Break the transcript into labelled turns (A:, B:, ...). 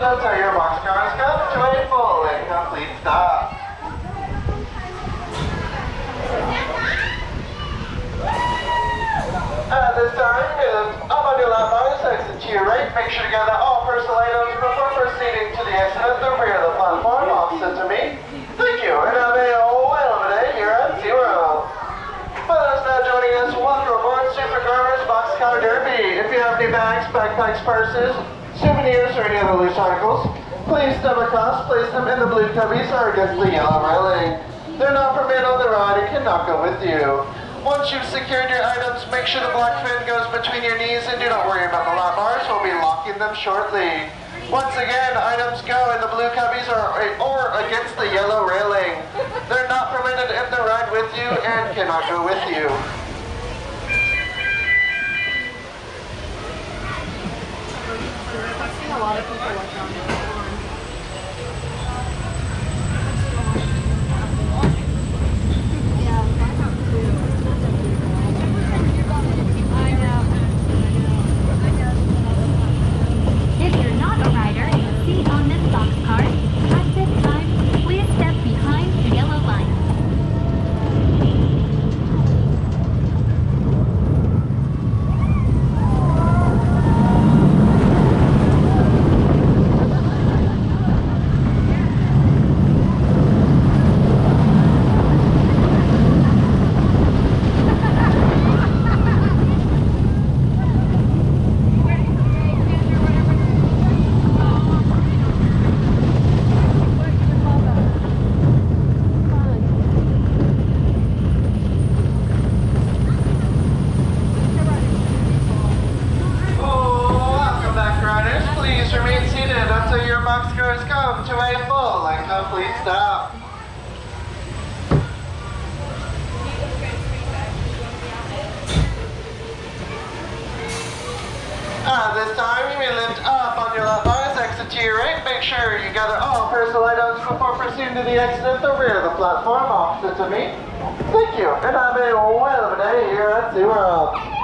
A: So your boxcars come to a full and complete stop. At this time, up on your lap bars, exit to your right. Make sure to gather all personal items before proceeding to the exit at the rear of the platform opposite to me. Thank you, and have a whale of a day here at SeaWorld. For those now joining us, welcome aboard Super Garbers Boxcar Derby. If you have any bags, backpacks, purses, souvenirs, or any other loose articles, please step across, place them in the blue cubbies or against the yellow railing. They're not permitted on the ride and cannot go with you. Once you've secured your items, make sure the black fin goes between your knees and do not worry about the lap bars. We'll be locking them shortly. Once again, items go in the blue cubbies or against the yellow railing. They're not permitted in the ride with you and cannot go with you.
B: I've seen a lot of people like on it.
C: If you're not a rider in a seat on this boxcar, at this time, please step behind the yellow line.
A: Remain seated until your boxcars come to a full and complete stop. At this time, you may lift up on your lap bars, exit to your right. Make sure you gather all personal items before proceeding to the exit at the rear of the platform opposite to me. Thank you, and have a whale of a day here at SeaWorld.